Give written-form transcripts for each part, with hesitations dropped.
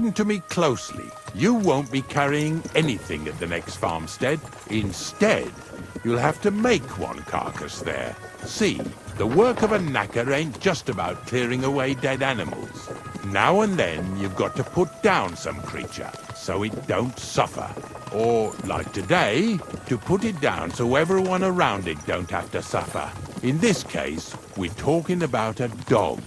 Listen to me closely. You won't be carrying anything at the next farmstead. Instead, you'll have to make one carcass there. See, the work of a knacker ain't just about clearing away dead animals. Now and then, you've got to put down some creature, so it don't suffer. Or, like today, to put it down so everyone around it don't have to suffer. In this case, we're talking about a dog.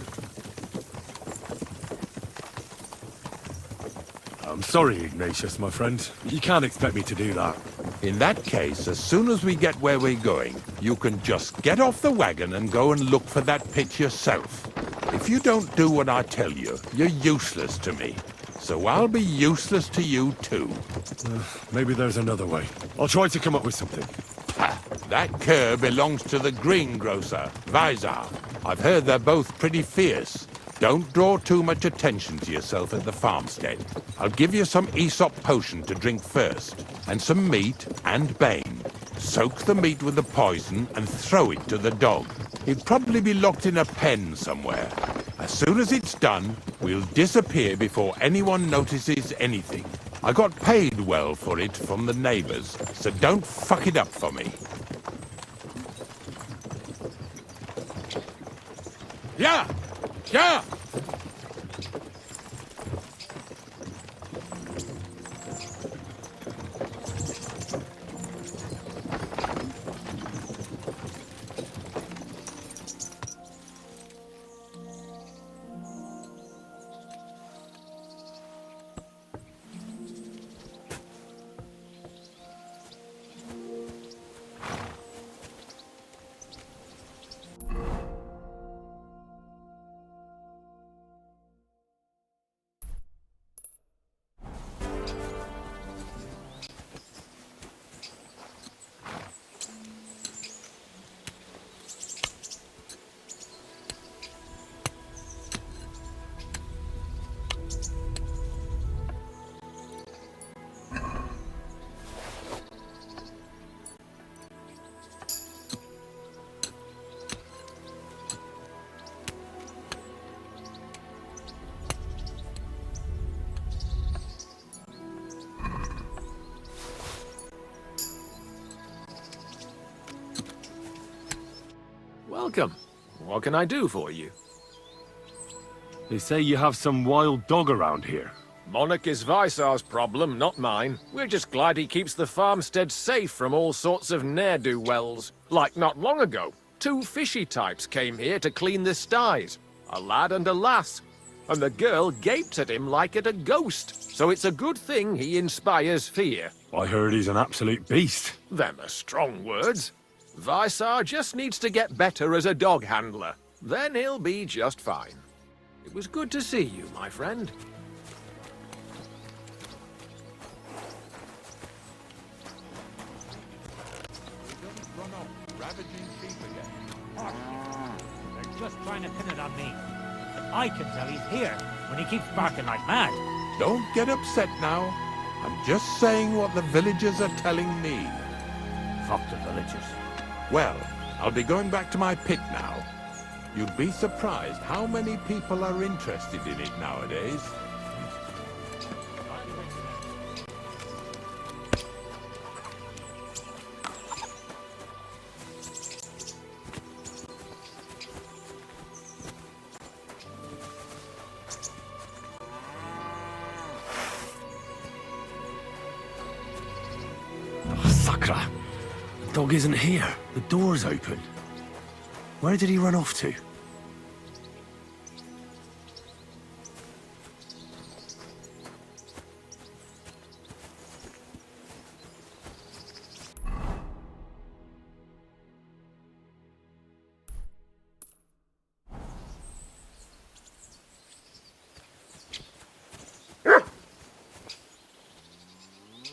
I'm sorry, Ignatius, my friend. You can't expect me to do that. In that case, as soon as we get where we're going, you can just get off the wagon and go and look for that pit yourself. If you don't do what I tell you, you're useless to me. So I'll be useless to you too. Maybe there's another way. I'll try to come up with something. Ha! That cur belongs to the greengrocer, Visar. I've heard they're both pretty fierce. Don't draw too much attention to yourself at the farmstead. I'll give you some Aesop potion to drink first, and some meat and bane. Soak the meat with the poison and throw it to the dog. He'll probably be locked in a pen somewhere. As soon as it's done, we'll disappear before anyone notices anything. I got paid well for it from the neighbors, so don't fuck it up for me. Yeah! Yeah! Welcome. What can I do for you? They say you have some wild dog around here. Monarch is Visar's problem, not mine. We're just glad he keeps the farmstead safe from all sorts of ne'er-do-wells. Like not long ago, 2 fishy types came here to clean the styes. A lad and a lass. And the girl gaped at him like at a ghost. So it's a good thing he inspires fear. I heard he's an absolute beast. Them are strong words. Visar just needs to get better as a dog handler. Then he'll be just fine. It was good to see you, my friend. They're just trying to pin it on me. But I can tell he's here when he keeps barking like mad. Don't get upset now. I'm just saying what the villagers are telling me. Fuck the villagers. Well, I'll be going back to my pit now. You'd be surprised how many people are interested in it nowadays. Sakra! The dog isn't here. The door's open. Where did he run off to?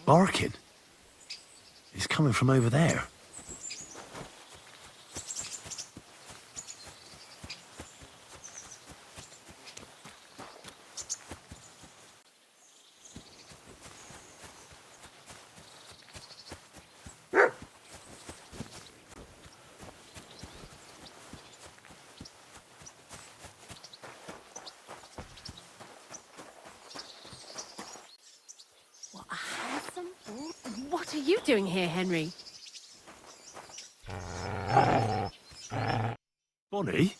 Barking. He's coming from over there. are you doing here, Henry? Bonnie?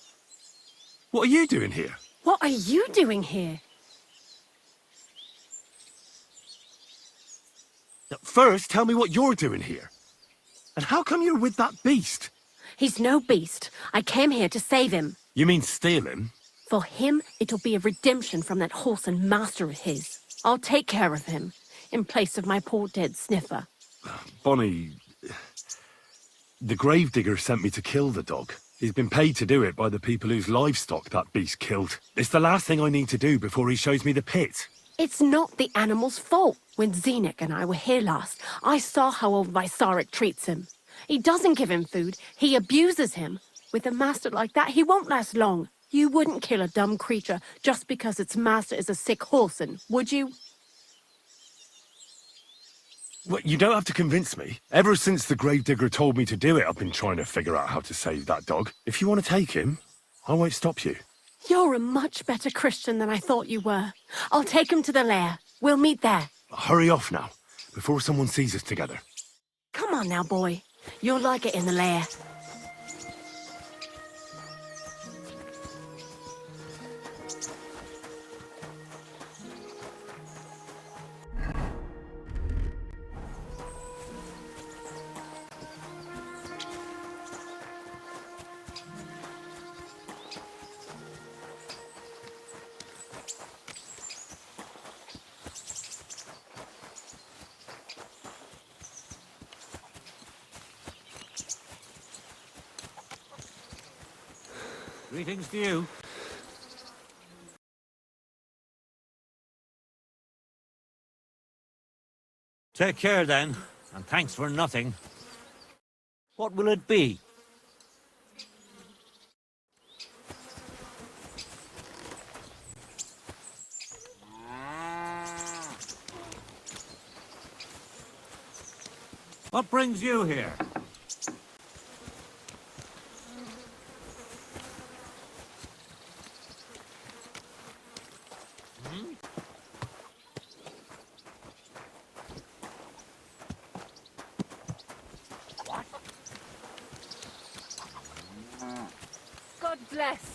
What are you doing here? What are you doing here? First, tell me what you're doing here. And how come you're with that beast? He's no beast. I came here to save him. You mean steal him? For him, it'll be a redemption from that whoreson master of his. I'll take care of him, in place of my poor dead sniffer. Bonnie... The gravedigger sent me to kill the dog. He's been paid to do it by the people whose livestock that beast killed. It's the last thing I need to do before he shows me the pit. It's not the animal's fault. When Zenek and I were here last, I saw how old Vysarik treats him. He doesn't give him food, he abuses him. With a master like that, he won't last long. You wouldn't kill a dumb creature just because its master is a sick whoreson, would you? Well, you don't have to convince me. Ever since the gravedigger told me to do it, I've been trying to figure out how to save that dog. If you want to take him, I won't stop you. You're a much better Christian than I thought you were. I'll take him to the lair. We'll meet there. Hurry off now, before someone sees us together. Come on now, boy. You'll like it in the lair. Greetings to you. Take care then, and thanks for nothing. What will it be? What brings you here? God bless.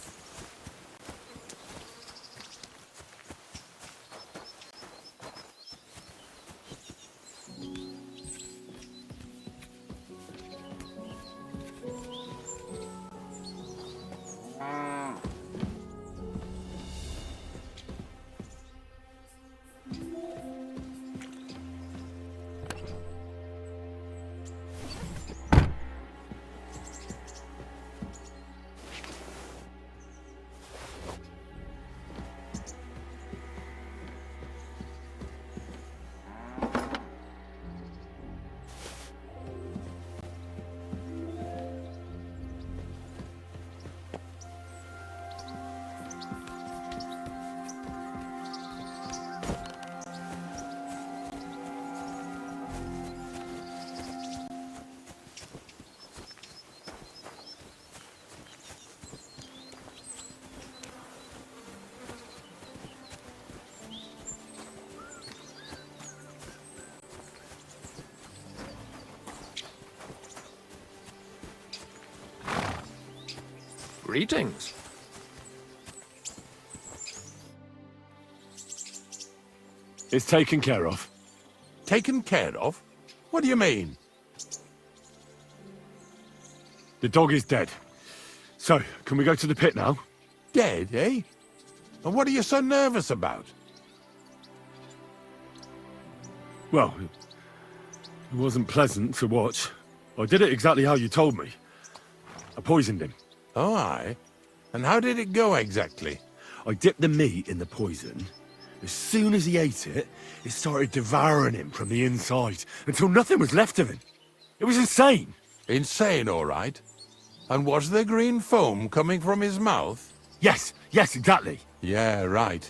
Greetings. It's taken care of. Taken care of? What do you mean? The dog is dead. So, can we go to the pit now? Dead, eh? And what are you so nervous about? Well, it wasn't pleasant to watch. I did it exactly how you told me. I poisoned him. Oh, aye. And how did it go exactly? I dipped the meat in the poison. As soon as he ate it, it started devouring him from the inside, until nothing was left of him. It was insane. Insane, all right. And was there green foam coming from his mouth? Yes, exactly. Yeah, right.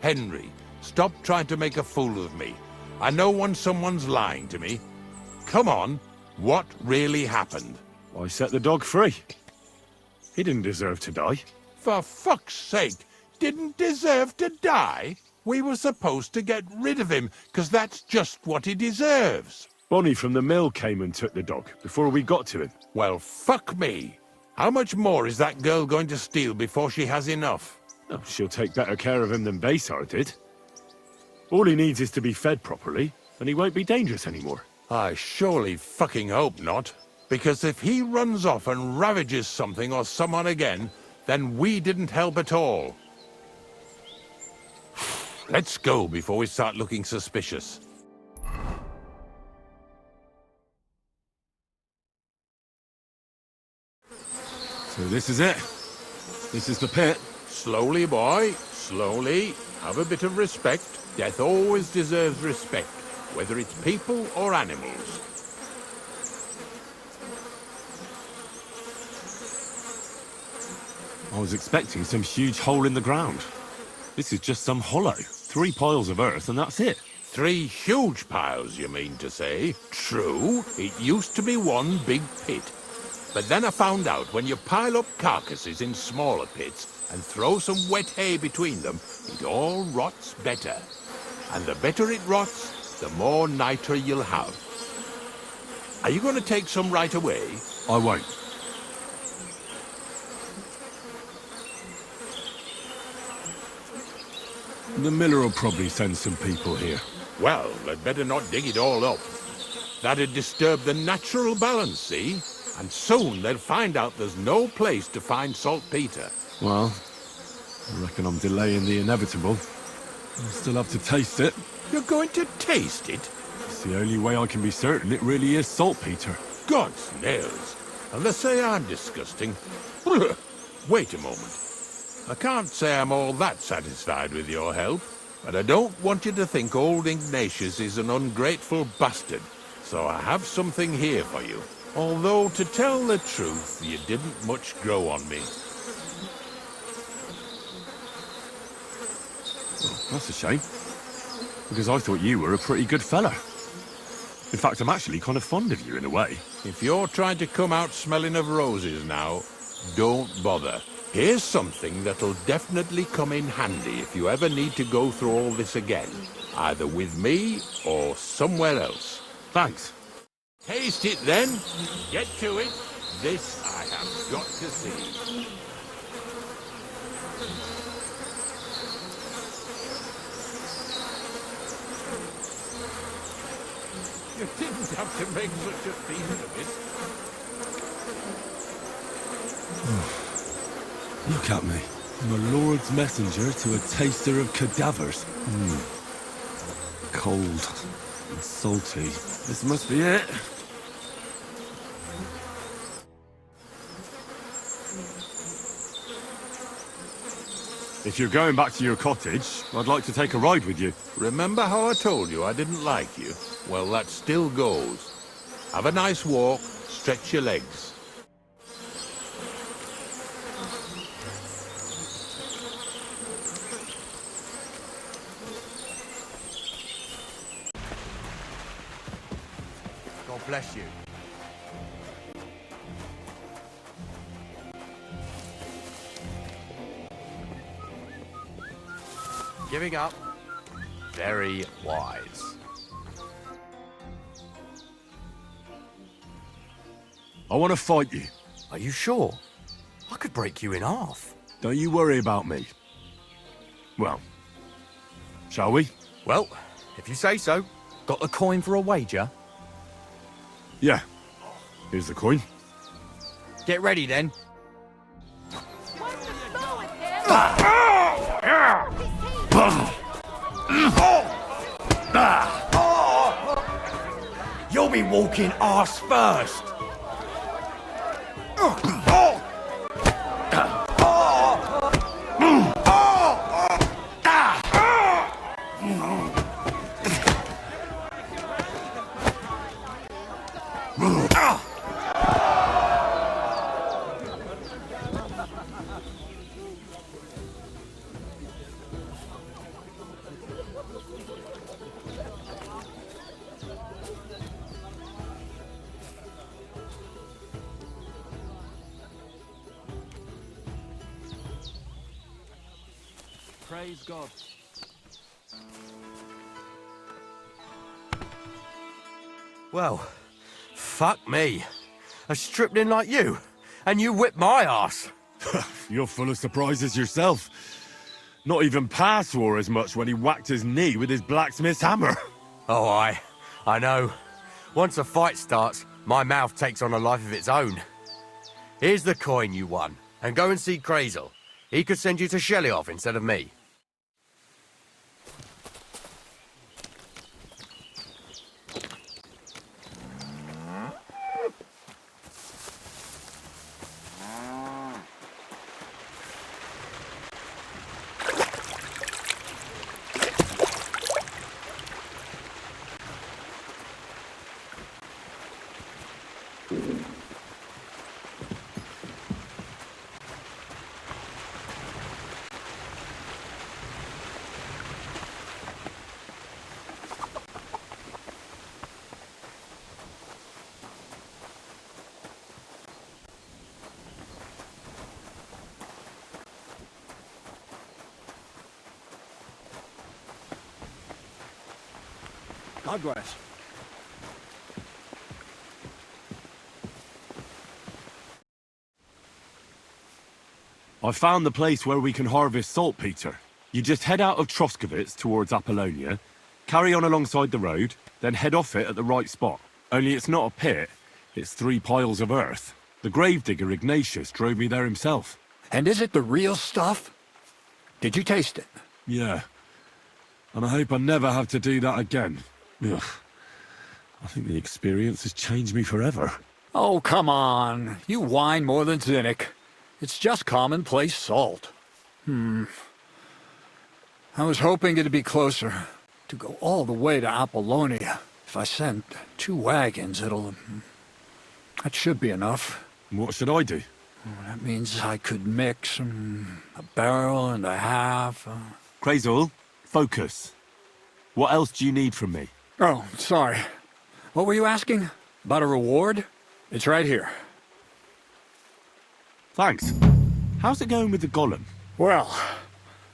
Henry, stop trying to make a fool of me. I know when someone's lying to me. Come on, what really happened? I set the dog free. He didn't deserve to die. For fuck's sake, didn't deserve to die? We were supposed to get rid of him, because that's just what he deserves. Bonnie from the mill came and took the dog before we got to him. Well, fuck me. How much more is that girl going to steal before she has enough? Oh, she'll take better care of him than Baysar did. All he needs is to be fed properly, and he won't be dangerous anymore. I surely fucking hope not. Because if he runs off and ravages something or someone again, then we didn't help at all. Let's go before we start looking suspicious. So this is it. This is the pit. Slowly, boy. Slowly. Have a bit of respect. Death always deserves respect, whether it's people or animals. I was expecting some huge hole in the ground. This is just some hollow. 3 piles of earth and that's it. 3 huge piles, you mean to say? True, it used to be one big pit. But then I found out when you pile up carcasses in smaller pits and throw some wet hay between them, it all rots better. And the better it rots, the more nitre you'll have. Are you going to take some right away? I won't. The miller will probably send some people here. Well, they'd better not dig it all up. That'd disturb the natural balance, see? And soon they'll find out there's no place to find saltpeter. Well, I reckon I'm delaying the inevitable. I'll still have to taste it. You're going to taste it? It's the only way I can be certain it really is saltpeter. God's nails. And they say I'm disgusting. Wait a moment. I can't say I'm all that satisfied with your help, but I don't want you to think old Ignatius is an ungrateful bastard, so I have something here for you. Although, to tell the truth, you didn't much grow on me. That's a shame. Because I thought you were a pretty good fella. In fact, I'm actually kind of fond of you in a way. If you're trying to come out smelling of roses now, don't bother. Here's something that'll definitely come in handy if you ever need to go through all this again. Either with me or somewhere else. Thanks. Taste it then. Get to it. This I have got to see. You didn't have to make such a feast of it. Look at me. I'm a lord's messenger to a taster of cadavers. Cold and salty. This must be it. If you're going back to your cottage, I'd like to take a ride with you. Remember how I told you I didn't like you? Well, that still goes. Have a nice walk, stretch your legs. God bless you. Giving up. Very wise. I want to fight you. Are you sure? I could break you in half. Don't you worry about me. Well, shall we? Well, if you say so. Got the coin for a wager? Yeah. Here's the coin. Get ready then. You'll be walking arse first. Praise God. Well, fuck me. I stripped in like you, and you whipped my ass. You're full of surprises yourself. Not even Pa swore as much when he whacked his knee with his blacksmith's hammer. Oh, I know. Once a fight starts, my mouth takes on a life of its own. Here's the coin you won, and go and see Crazel. He could send you to Shelly-off instead of me. Douglas. I found the place where we can harvest saltpeter. You just head out of Troskowitz towards Apollonia, carry on alongside the road, then head off it at the right spot. Only it's not a pit, it's 3 piles of earth. The gravedigger Ignatius drove me there himself. And is it the real stuff? Did you taste it? Yeah. And I hope I never have to do that again. Ugh. I think the experience has changed me forever. Oh, come on. You whine more than Zinnik. It's just commonplace salt. I was hoping it'd be closer. To go all the way to Apollonia. If I send 2 wagons, that should be enough. What should I do? That means I could mix a barrel and a half. Crazel, focus. What else do you need from me? Oh, sorry. What were you asking? About a reward? It's right here. Thanks. How's it going with the golem? Well,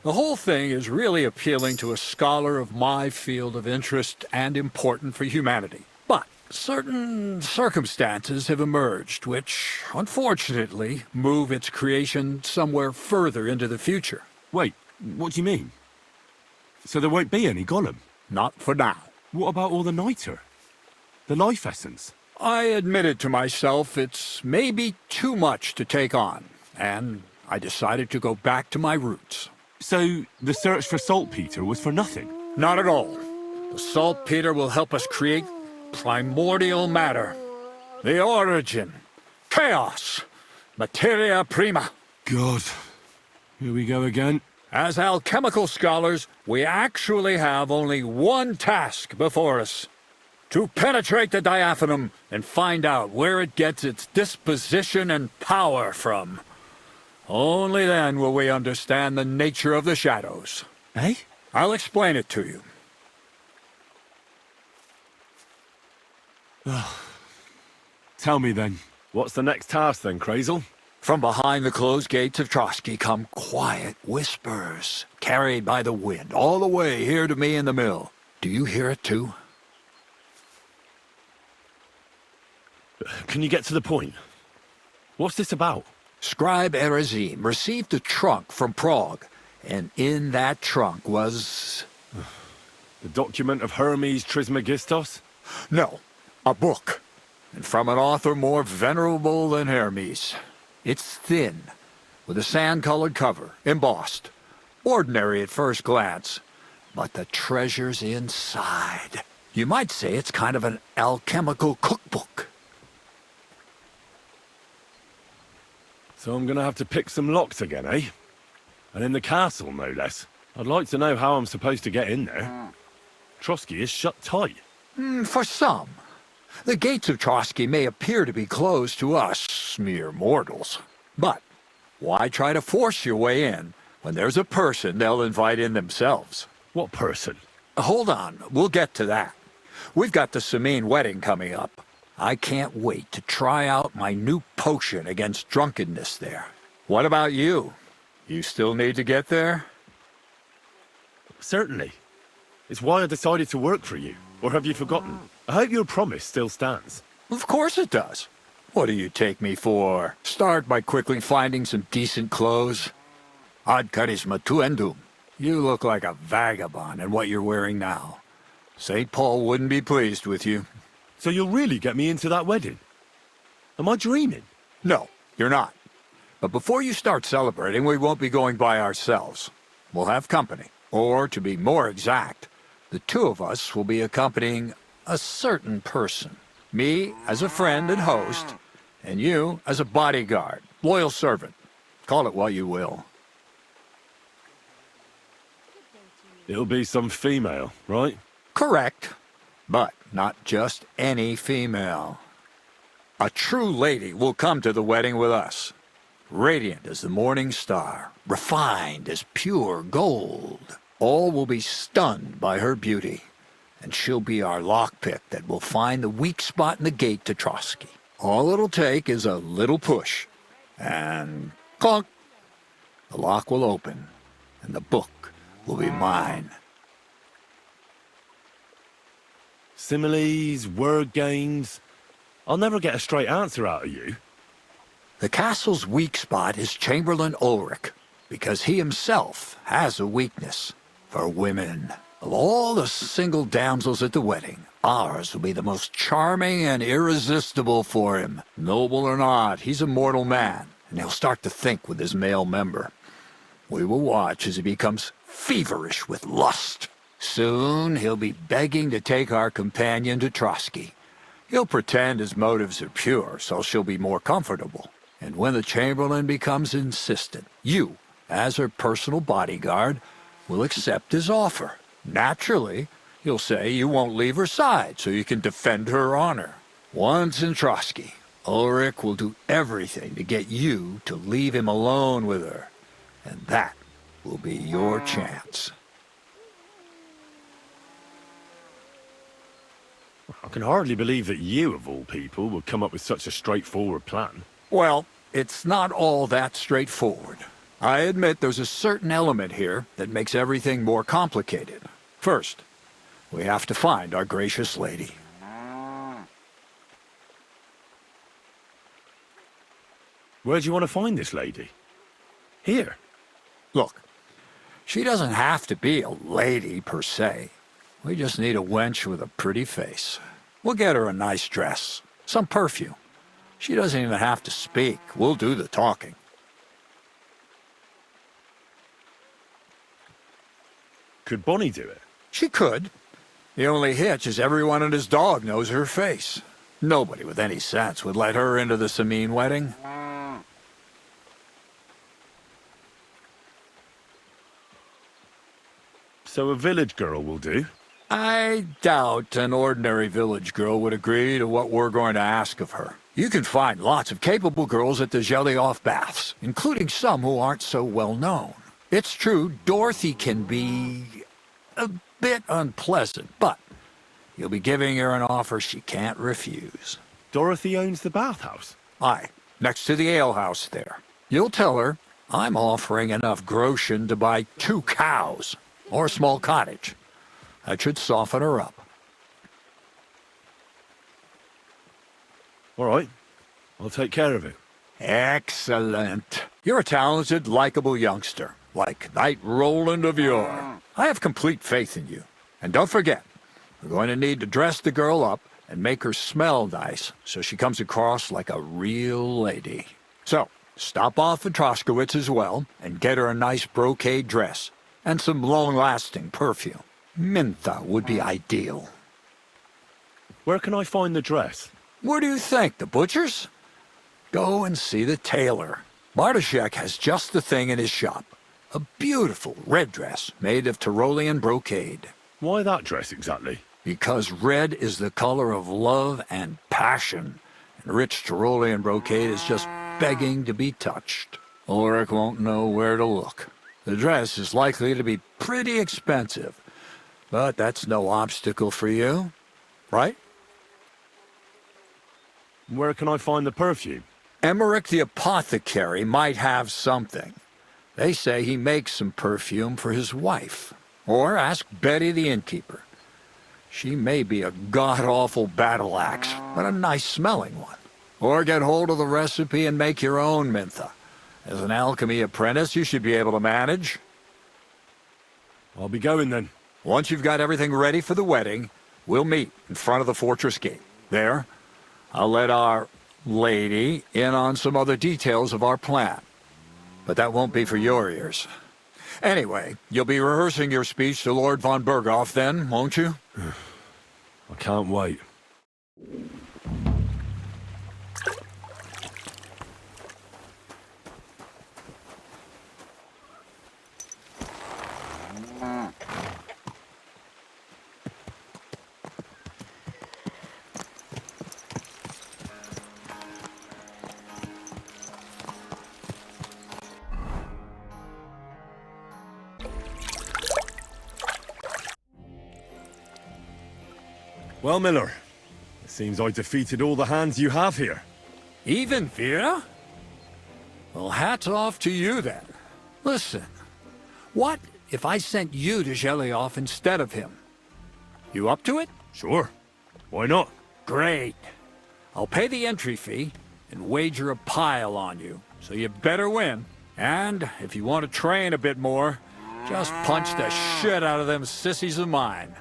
the whole thing is really appealing to a scholar of my field of interest and important for humanity. But certain circumstances have emerged which, unfortunately, move its creation somewhere further into the future. Wait, what do you mean? So there won't be any golem? Not for now. What about all the niter? The life essence? I admitted to myself it's maybe too much to take on, and I decided to go back to my roots. So the search for saltpeter was for nothing? Not at all. The saltpeter will help us create primordial matter. The origin. Chaos. Materia prima. God. Here we go again. As alchemical scholars, we actually have only one task before us. To penetrate the diaphanum and find out where it gets its disposition and power from. Only then will we understand the nature of the shadows. Eh? I'll explain it to you. Tell me then, what's the next task then, Crazel? From behind the closed gates of Trosky come quiet whispers, carried by the wind, all the way here to me in the mill. Do you hear it too? Can you get to the point? What's this about? Scribe Erezim received a trunk from Prague, and in that trunk was... The document of Hermes Trismegistos? No, a book. And from an author more venerable than Hermes. It's thin, with a sand-colored cover, embossed. Ordinary at first glance, but the treasure's inside. You might say it's kind of an alchemical cookbook. So I'm gonna have to pick some locks again, eh? And in the castle, no less. I'd like to know how I'm supposed to get in there. Trosky is shut tight. For some. The gates of Trosky may appear to be closed to us, mere mortals. But why try to force your way in when there's a person they'll invite in themselves? What person? Hold on, we'll get to that. We've got the Samine wedding coming up. I can't wait to try out my new potion against drunkenness there. What about you? You still need to get there? Certainly. It's why I decided to work for you. Or have you forgotten? I hope your promise still stands. Of course it does. What do you take me for? Start by quickly finding some decent clothes. Ad charisma tuendum. You look like a vagabond in what you're wearing now. St. Paul wouldn't be pleased with you. So you'll really get me into that wedding? Am I dreaming? No, you're not. But before you start celebrating, we won't be going by ourselves. We'll have company. Or, to be more exact, the two of us will be accompanying a certain person. Me as a friend and host, and you as a bodyguard, loyal servant. Call it what you will. It'll be some female, right? Correct. But not just any female. A true lady will come to the wedding with us. Radiant as the morning star, refined as pure gold. All will be stunned by her beauty, and she'll be our lockpick that will find the weak spot in the gate to Trosky. All it'll take is a little push, and clunk! The lock will open, and the book will be mine. Similes, word games. I'll never get a straight answer out of you. The castle's weak spot is Chamberlain Ulrich, because he himself has a weakness for women. Of all the single damsels at the wedding, ours will be the most charming and irresistible for him. Noble or not, he's a mortal man, and he'll start to think with his male member. We will watch as he becomes feverish with lust. Soon he'll be begging to take our companion to Trosky. He'll pretend his motives are pure, so she'll be more comfortable. And when the Chamberlain becomes insistent, you, as her personal bodyguard, will accept his offer. Naturally, you'll say you won't leave her side so you can defend her honor. Once in Trosky, Ulrich will do everything to get you to leave him alone with her. And that will be your chance. I can hardly believe that you, of all people, would come up with such a straightforward plan. Well, it's not all that straightforward. I admit there's a certain element here that makes everything more complicated. First, we have to find our gracious lady. Where do you want to find this lady? Here. Look, she doesn't have to be a lady per se. We just need a wench with a pretty face. We'll get her a nice dress, some perfume. She doesn't even have to speak. We'll do the talking. Could Bonnie do it? She could. The only hitch is everyone and his dog knows her face. Nobody with any sense would let her into the Sameen wedding. So a village girl will do? I doubt an ordinary village girl would agree to what we're going to ask of her. You can find lots of capable girls at the Zhelyaoff baths, including some who aren't so well known. It's true, Dorothy can be a bit unpleasant, but you'll be giving her an offer she can't refuse. Dorothy owns the bathhouse? Aye, next to the alehouse there. You'll tell her I'm offering enough groschen to buy 2 cows, or a small cottage. That should soften her up. All right. I'll take care of it. Excellent. You're a talented, likable youngster, like Knight Roland of yore. I have complete faith in you. And don't forget, we're going to need to dress the girl up and make her smell nice so she comes across like a real lady. So, stop off at Troskowitz as well and get her a nice brocade dress and some long-lasting perfume. Mintha would be ideal. Where can I find the dress? Where do you think? The butcher's? Go and see the tailor. Bartoszek has just the thing in his shop. A beautiful red dress made of Tyrolean brocade. Why that dress exactly? Because red is the color of love and passion, and rich Tyrolean brocade is just begging to be touched. Ulrich won't know where to look. The dress is likely to be pretty expensive, but that's no obstacle for you, right? Where can I find the perfume? Emmerich the apothecary might have something. They say he makes some perfume for his wife. Or ask Betty the innkeeper. She may be a god-awful battle axe, but a nice-smelling one. Or get hold of the recipe and make your own Mintha. As an alchemy apprentice, you should be able to manage. I'll be going then. Once you've got everything ready for the wedding, we'll meet in front of the fortress gate. There, I'll let our lady in on some other details of our plan. But that won't be for your ears. Anyway, you'll be rehearsing your speech to Lord von Berghoff then, won't you? I can't wait. Well, Miller, it seems I defeated all the hands you have here. Even Vera? Well, hats off to you then. Listen, what if I sent you to Shelioff instead of him? You up to it? Sure. Why not? Great. I'll pay the entry fee and wager a pile on you, so you better win. And if you want to train a bit more, just punch the shit out of them sissies of mine.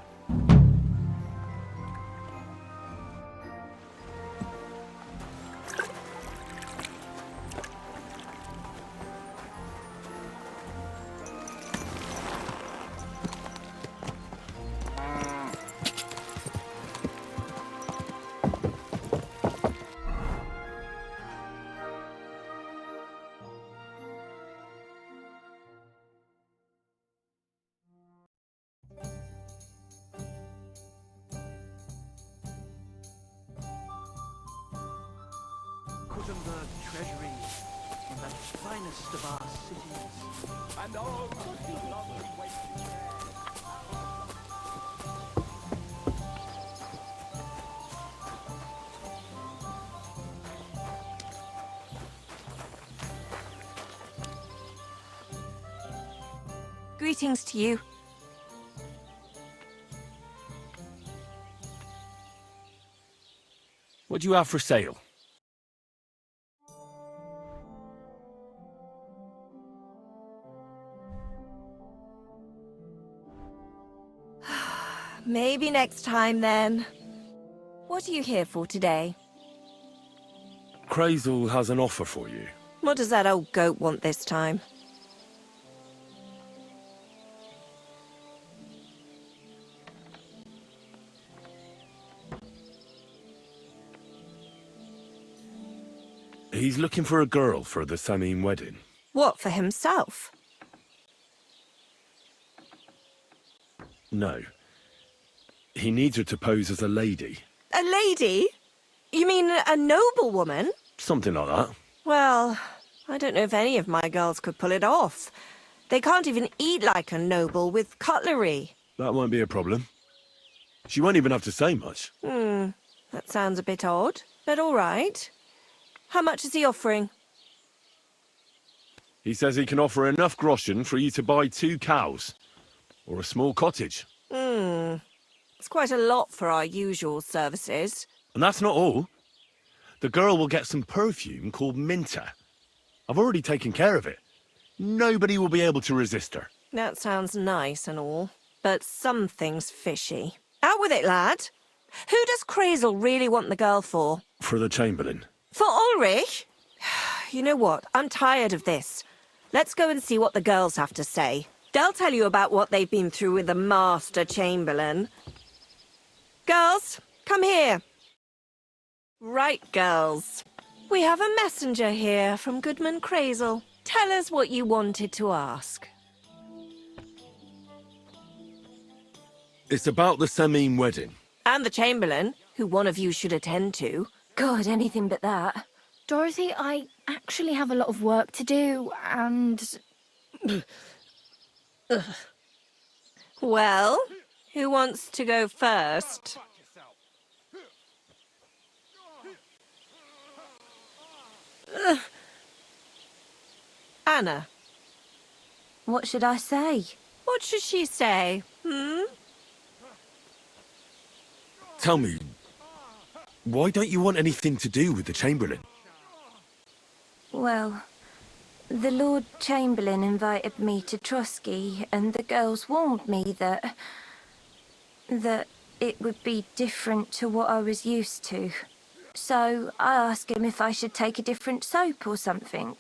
Gutenberg treasury in the finest of our cities. And all the lovely waiting Greetings to you. What do you have for sale? Maybe next time, then. What are you here for today? Crazel has an offer for you. What does that old goat want this time? He's looking for a girl for the Samim wedding. What, for himself? No. He needs her to pose as a lady. A lady? You mean a noblewoman? Something like that. Well, I don't know if any of my girls could pull it off. They can't even eat like a noble with cutlery. That won't be a problem. She won't even have to say much. That sounds a bit odd, but all right. How much is he offering? He says he can offer enough groschen for you to buy 2 cows. Or a small cottage. It's quite a lot for our usual services. And that's not all. The girl will get some perfume called Minta. I've already taken care of it. Nobody will be able to resist her. That sounds nice and all, but something's fishy. Out with it, lad. Who does Crazel really want the girl for? For the Chamberlain. For Ulrich? You know what? I'm tired of this. Let's go and see what the girls have to say. They'll tell you about what they've been through with the Master Chamberlain. Girls, come here. Right, girls. We have a messenger here from Goodman Crazel. Tell us what you wanted to ask. It's about the Samim wedding. And the Chamberlain, who one of you should attend to. God, anything but that. Dorothy, I actually have a lot of work to do, and... Well, who wants to go first? Anna. What should I say? What should she say, Tell me, why don't you want anything to do with the Chamberlain? Well, the Lord Chamberlain invited me to Trosky, and the girls warned me that it would be different to what I was used to. So I asked him if I should take a different soap or something.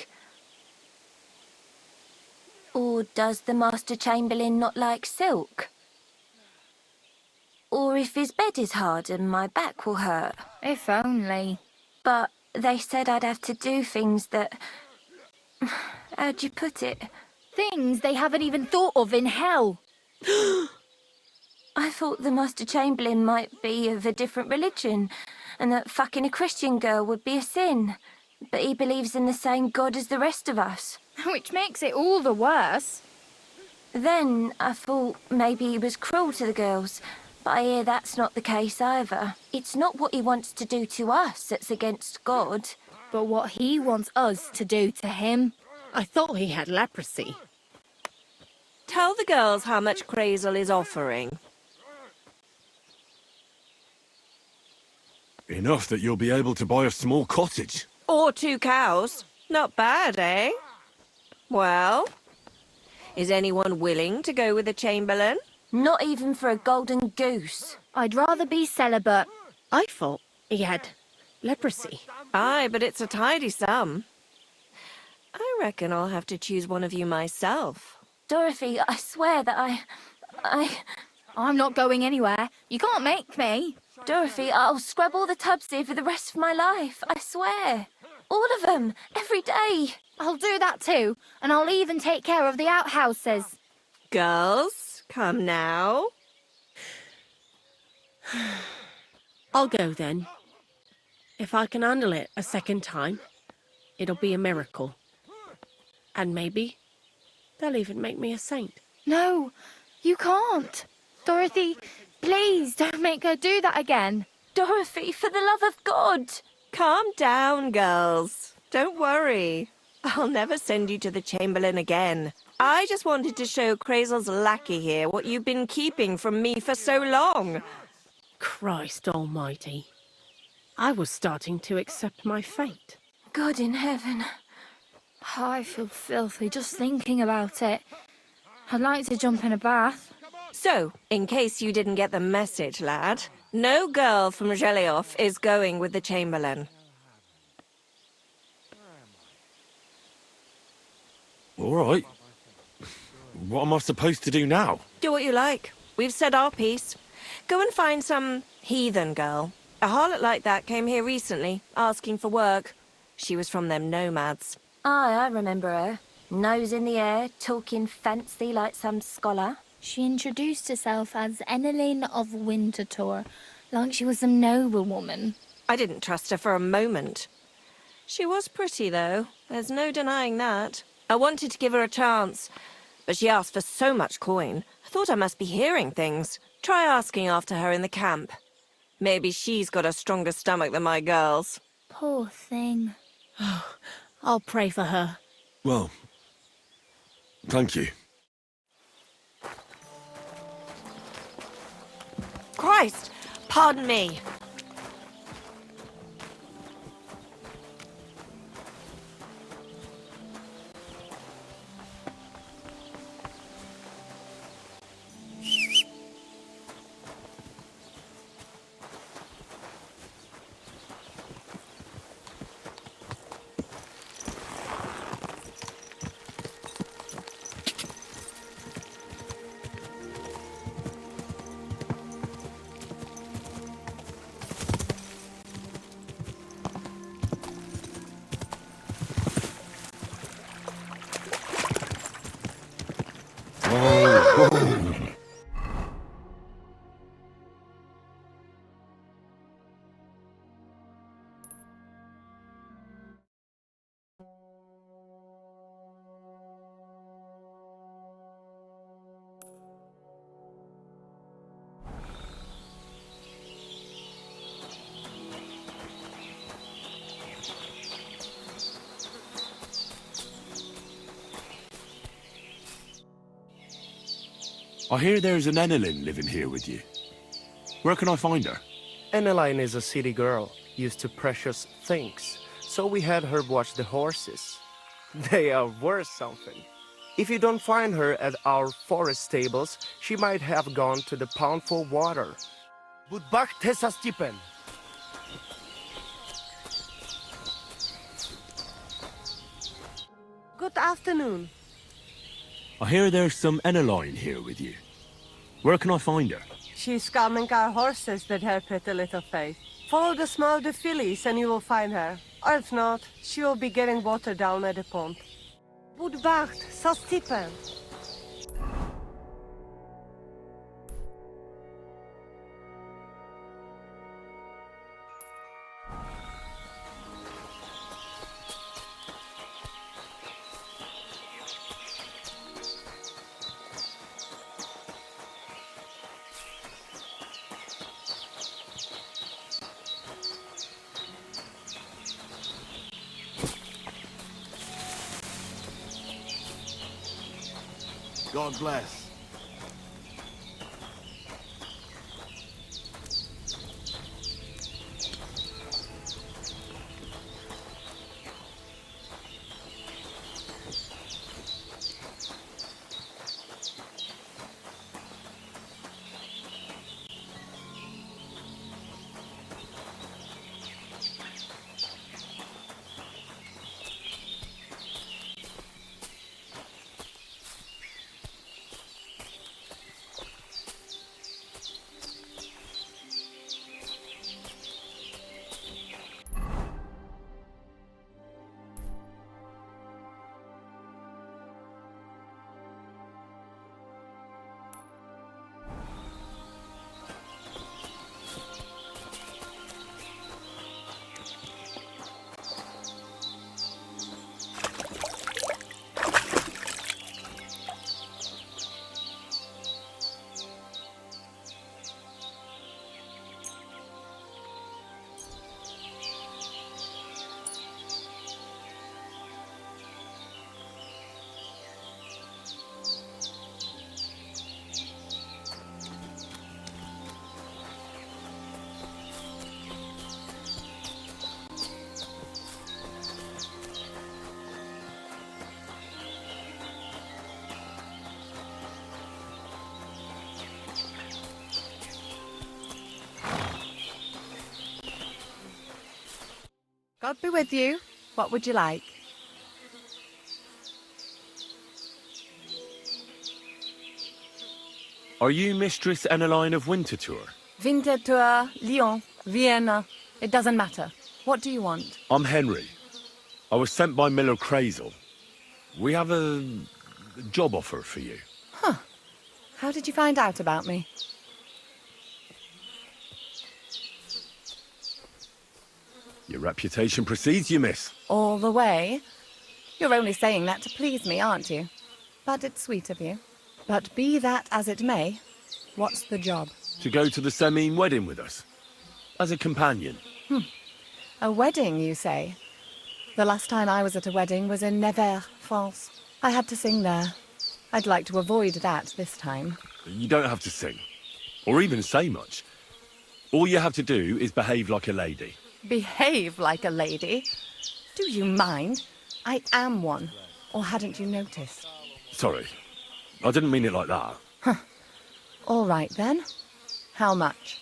Or does the Master Chamberlain not like silk? Or if his bed is hard and my back will hurt. If only. But they said I'd have to do things that... How'd you put it? Things they haven't even thought of in hell. I thought the Master Chamberlain might be of a different religion, and that fucking a Christian girl would be a sin. But he believes in the same God as the rest of us. Which makes it all the worse. Then I thought maybe he was cruel to the girls, but I hear that's not the case either. It's not what he wants to do to us that's against God. But what he wants us to do to him. I thought he had leprosy. Tell the girls how much Crazel is offering. Enough that you'll be able to buy a small cottage. Or 2 cows. Not bad, eh? Well, is anyone willing to go with the Chamberlain? Not even for a golden goose. I'd rather be celibate. I thought he had leprosy. Aye, but it's a tidy sum. I reckon I'll have to choose one of you myself. Dorothy, I swear that I'm not going anywhere. You can't make me. Dorothy, I'll scrub all the tubs here for the rest of my life. I swear. All of them. Every day. I'll do that too. And I'll even take care of the outhouses. Girls, come now. I'll go then. If I can handle it a second time, it'll be a miracle. And maybe they'll even make me a saint. No, you can't. Dorothy, please don't make her do that again. Dorothy, for the love of God. Calm down, girls. Don't worry. I'll never send you to the Chamberlain again. I just wanted to show Crazel's lackey here what you've been keeping from me for so long. Christ almighty. I was starting to accept my fate. God in heaven. I feel filthy just thinking about it. I'd like to jump in a bath. So, in case you didn't get the message, lad, no girl from Zhelioff is going with the Chamberlain. All right. What am I supposed to do now? Do what you like. We've said our piece. Go and find some heathen girl. A harlot like that came here recently, asking for work. She was from them nomads. Aye, I remember her. Nose in the air, talking fancy like some scholar. She introduced herself as Enelin of Winterthur, like she was some noblewoman. I didn't trust her for a moment. She was pretty, though. There's no denying that. I wanted to give her a chance, but she asked for so much coin. I thought I must be hearing things. Try asking after her in the camp. Maybe she's got a stronger stomach than my girls. Poor thing. I'll pray for her. Well, thank you. Christ! Pardon me. I hear there's an Enelin living here with you. Where can I find her? Emmeline is a city girl, used to precious things, so we had her watch the horses. They are worth something. If you don't find her at our forest stables, she might have gone to the pound for water. Budbach Tessa Stipen. Good afternoon. I hear there's some Emmeline here with you. Where can I find her? She's calming our horses with her pretty little face. Follow the smell of the fillies and you will find her. Or if not, she will be getting water down at the pond. Budbacht, Sastipen. God bless. God be with you. What would you like? Are you Mistress Emmeline of Winterthur? Winterthur, Lyon, Vienna. It doesn't matter. What do you want? I'm Henry. I was sent by Miller Crazel. We have a job offer for you. Huh. How did you find out about me? Your reputation precedes you, miss. All the way? You're only saying that to please me, aren't you? But it's sweet of you. But be that as it may, what's the job? To go to the Semine wedding with us. As a companion. A wedding, you say? The last time I was at a wedding was in Nevers, France. I had to sing there. I'd like to avoid that this time. You don't have to sing. Or even say much. All you have to do is behave like a lady. Behave like a lady? Do you mind? I am one. Or hadn't you noticed? Sorry. I didn't mean it like that. All right, then. How much?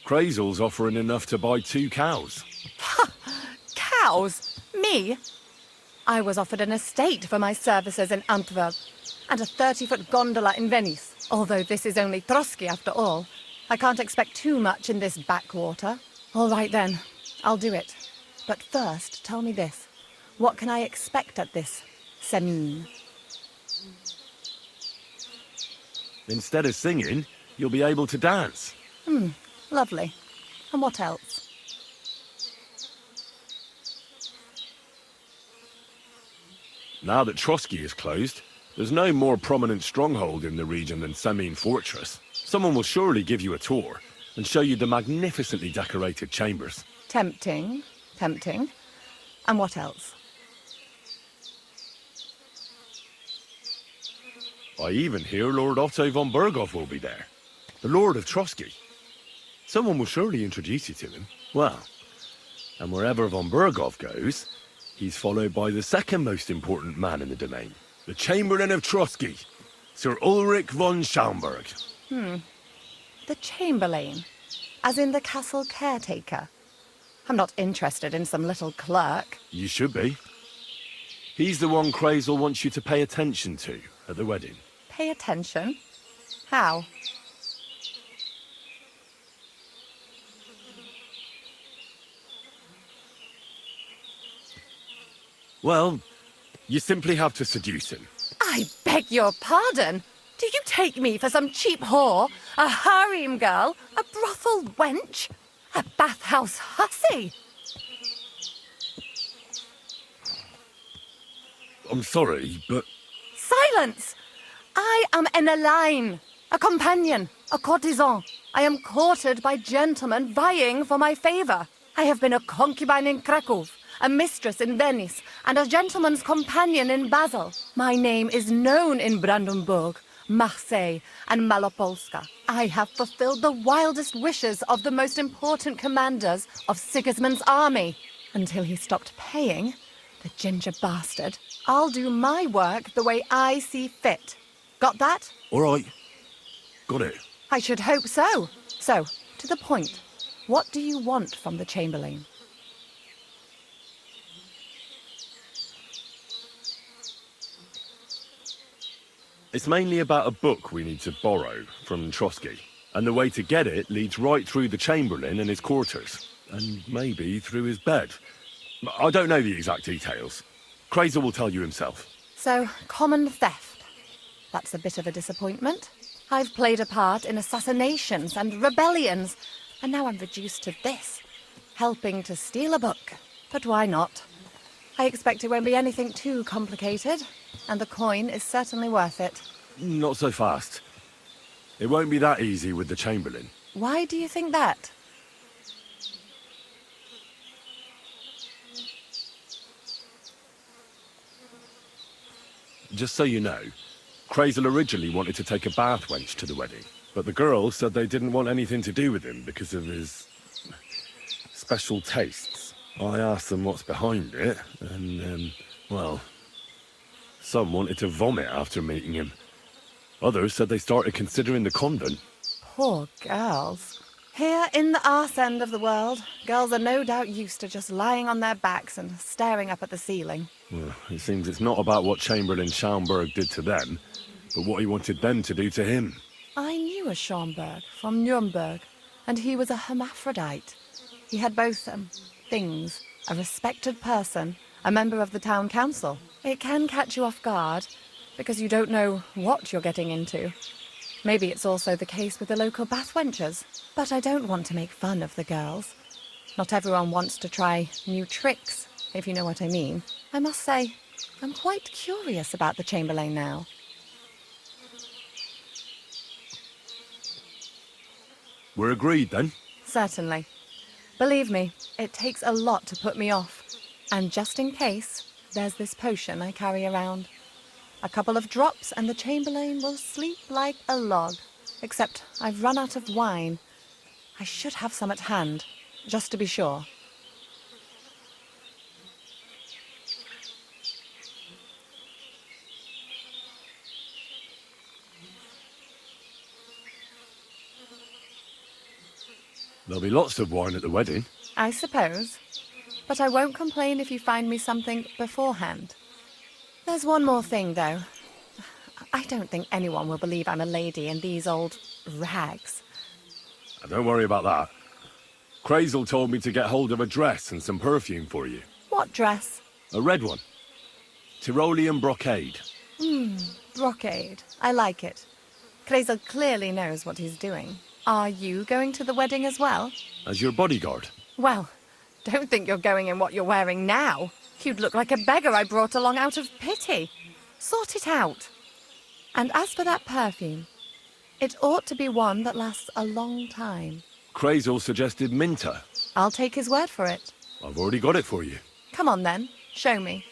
Crazel's offering enough to buy 2 cows. Cows? Me? I was offered an estate for my services in Antwerp, and a 30-foot gondola in Venice. Although this is only Trosky after all. I can't expect too much in this backwater. All right then, I'll do it. But first, tell me this. What can I expect at this Semine? Instead of singing, you'll be able to dance. Lovely. And what else? Now that Trosky is closed, there's no more prominent stronghold in the region than Semine Fortress. Someone will surely give you a tour and show you the magnificently decorated chambers. Tempting. Tempting. And what else? I even hear Lord Otto von Berghoff will be there. The Lord of Trosky. Someone will surely introduce you to him. Well, and wherever von Berghoff goes, he's followed by the second most important man in the domain. The Chamberlain of Trosky, Sir Ulrich von Schaumburg. The Chamberlain, as in the castle caretaker. I'm not interested in some little clerk. You should be. He's the one Crazel wants you to pay attention to at the wedding. Pay attention? How? Well, you simply have to seduce him. I beg your pardon? Do you take me for some cheap whore? A harem girl? A brothel wench? A bathhouse hussy? I'm sorry, but... Silence! I am an Elaine, a companion, a courtesan. I am courted by gentlemen vying for my favor. I have been a concubine in Krakow, a mistress in Venice, and a gentleman's companion in Basel. My name is known in Brandenburg, Marseille, and Malopolska. I have fulfilled the wildest wishes of the most important commanders of Sigismund's army. Until he stopped paying, the ginger bastard, I'll do my work the way I see fit. Got that? All right. Got it. I should hope so. So, to the point. What do you want from the Chamberlain? It's mainly about a book we need to borrow from Trosky. And the way to get it leads right through the Chamberlain and his quarters. And maybe through his bed. I don't know the exact details. Crazel will tell you himself. So, common theft. That's a bit of a disappointment. I've played a part in assassinations and rebellions, and now I'm reduced to this. Helping to steal a book. But why not? I expect it won't be anything too complicated, and the coin is certainly worth it. Not so fast. It won't be that easy with the Chamberlain. Why do you think that? Just so you know, Crazel originally wanted to take a bath wench to the wedding, but the girls said they didn't want anything to do with him because of his special tastes. I asked them what's behind it, and, well, some wanted to vomit after meeting him. Others said they started considering the convent. Poor girls. Here in the arse end of the world, girls are no doubt used to just lying on their backs and staring up at the ceiling. Well, it seems it's not about what Chamberlain Schaumburg did to them, but what he wanted them to do to him. I knew a Schaumburg from Nuremberg, and he was a hermaphrodite. He had both, things. A respected person, a member of the town council. It can catch you off guard, because you don't know what you're getting into. Maybe it's also the case with the local bath wenchers. But I don't want to make fun of the girls. Not everyone wants to try new tricks, if you know what I mean. I must say, I'm quite curious about the Chamberlain now. We're agreed, then? Certainly. Believe me, it takes a lot to put me off. And just in case, there's this potion I carry around. A couple of drops and the Chamberlain will sleep like a log. Except I've run out of wine. I should have some at hand, just to be sure. There'll be lots of wine at the wedding. I suppose. But I won't complain if you find me something beforehand. There's one more thing, though. I don't think anyone will believe I'm a lady in these old rags. Don't worry about that. Crazel told me to get hold of a dress and some perfume for you. What dress? A red one. Tyrolean brocade. Brocade. I like it. Crazel clearly knows what he's doing. Are you going to the wedding as well? As your bodyguard. Well, don't think you're going in what you're wearing now. You'd look like a beggar I brought along out of pity. Sort it out. And as for that perfume, it ought to be one that lasts a long time. Crazel suggested Minter. I'll take his word for it. I've already got it for you. Come on then, show me.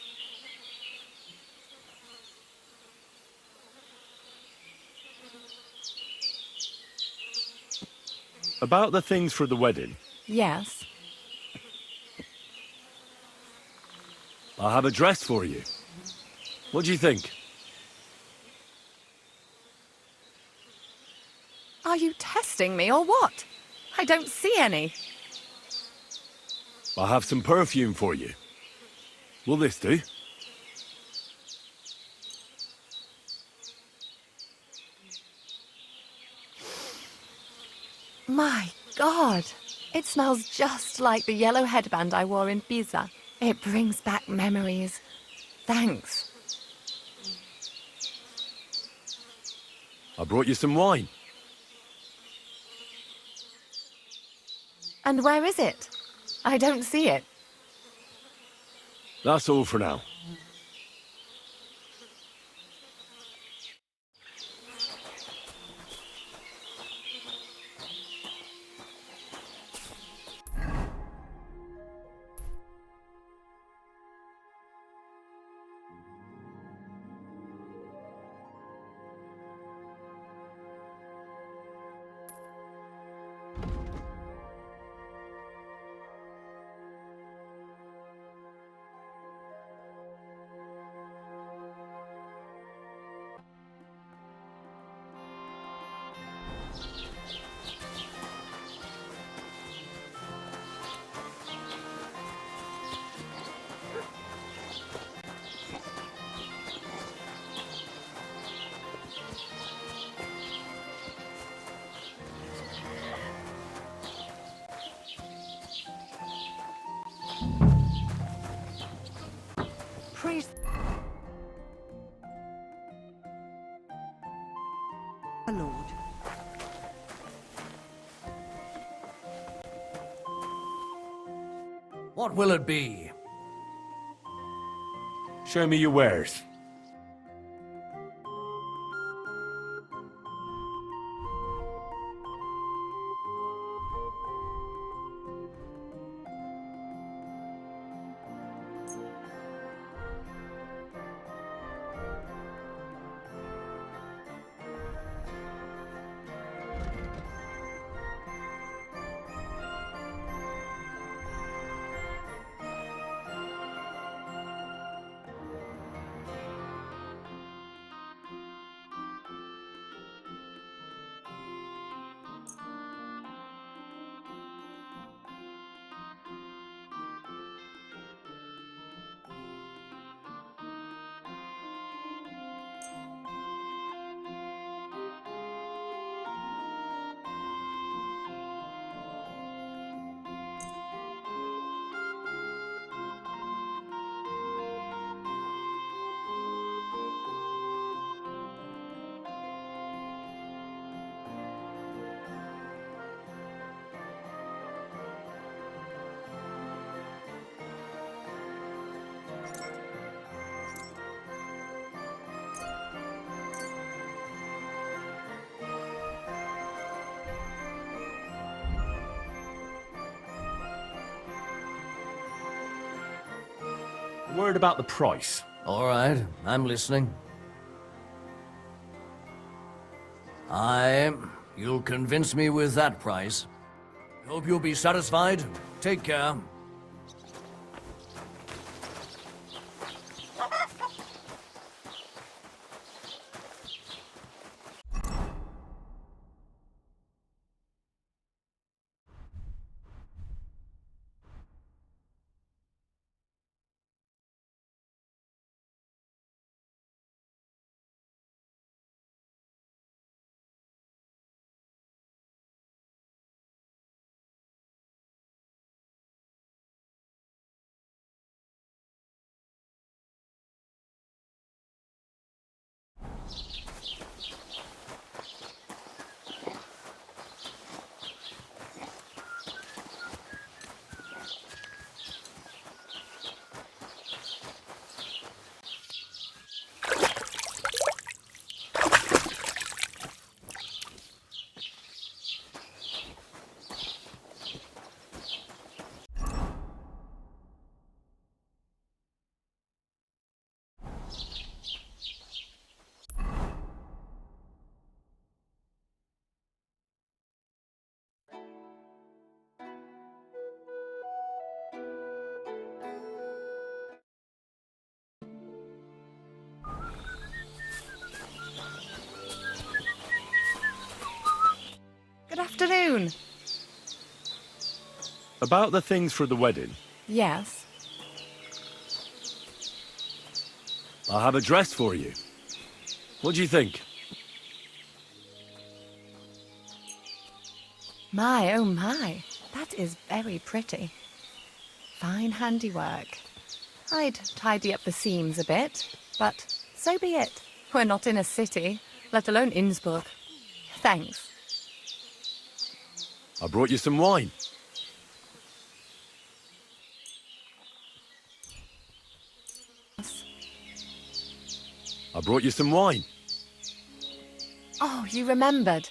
About the things for the wedding, Yes. I have a dress for you. What do you think? Are you testing me or what? I don't see any. I have some perfume for you. Will this do? My God, it smells just like the yellow headband I wore in Pisa. It brings back memories. Thanks. I brought you some wine. And where is it? I don't see it. That's all for now. Priest. My lord. What will it be? Show me your wares. A word about the price. All right, I'm listening. You'll convince me with that price. Hope you'll be satisfied. Take care. soon. About the things for the wedding, Yes. I have a dress for you. What do you think? My, oh my. That is very pretty. Fine handiwork. I'd tidy up the seams a bit, but so be it. We're not in a city, let alone Innsbruck. Thanks. I brought you some wine. I brought you some wine. Oh, you remembered.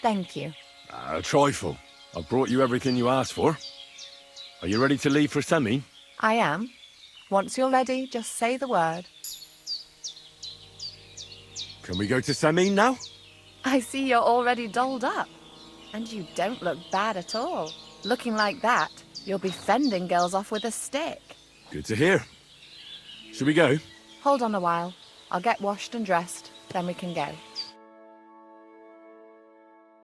Thank you. A trifle. I brought you everything you asked for. Are you ready to leave for Semi? I am. Once you're ready, just say the word. Can we go to Semi now? I see you're already dolled up. And you don't look bad at all. Looking like that, you'll be fending girls off with a stick. Good to hear. Should we go? Hold on a while. I'll get washed and dressed, then we can go.